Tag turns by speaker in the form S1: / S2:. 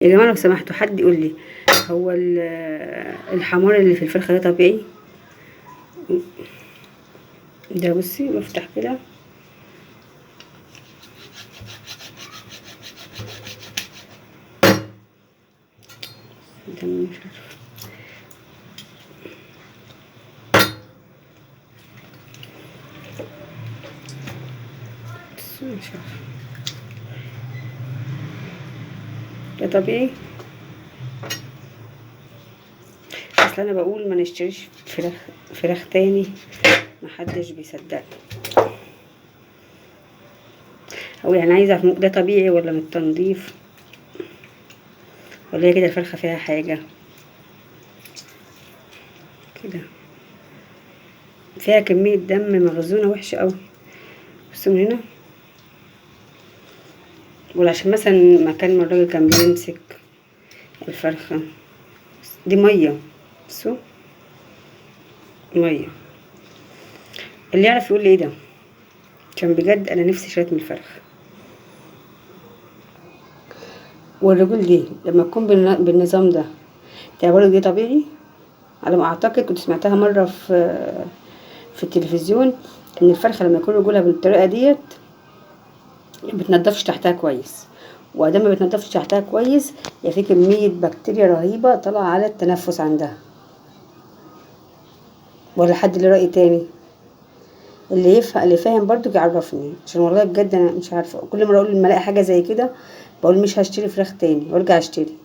S1: يا جماعة لو سمحتوا حد يقول لي هو الحمار اللي في الفرخة ده طبيعي؟ ده بصي بفتح كده ده مش عارفة مش عارفة ده طبيعي. اصل انا بقول ما نشتريش فراخ تاني، محدش بيصدقني. او يعني عايزه اعرف ده طبيعي ولا من التنظيف، ولا هي كده الفرخه فيها حاجه كده، فيها كميه دم مخزونه وحشه قوي. بصوا من هنا، ولا عشان مثلا مكان ما الراجل كان بيمسك الفرخه دي ميه. بصوا ميه، اللي يعرف يقول لي ايه ده، عشان بجد انا نفسي شويه من الفرخ. والرجل دي لما تكون بالنظام ده تعتبر دي طبيعي؟ على ما اعتقد كنت سمعتها مره في التلفزيون ان الفرخه لما يكون رجولها بالطريقه ديت بتنضفش تحتها كويس، وادام ما بتنضفش تحتها كويس يبقى في كميه بكتيريا رهيبه طالعه على التنفس عندها. ولا حد له راي تاني؟ اللي يفهم اللي فاهم برضو يعرفني، عشان والله بجد انا مش عارفه. كل مره اقول لما الاقي حاجه زي كده بقول مش هشتري فراخ تاني وارجع اشتري.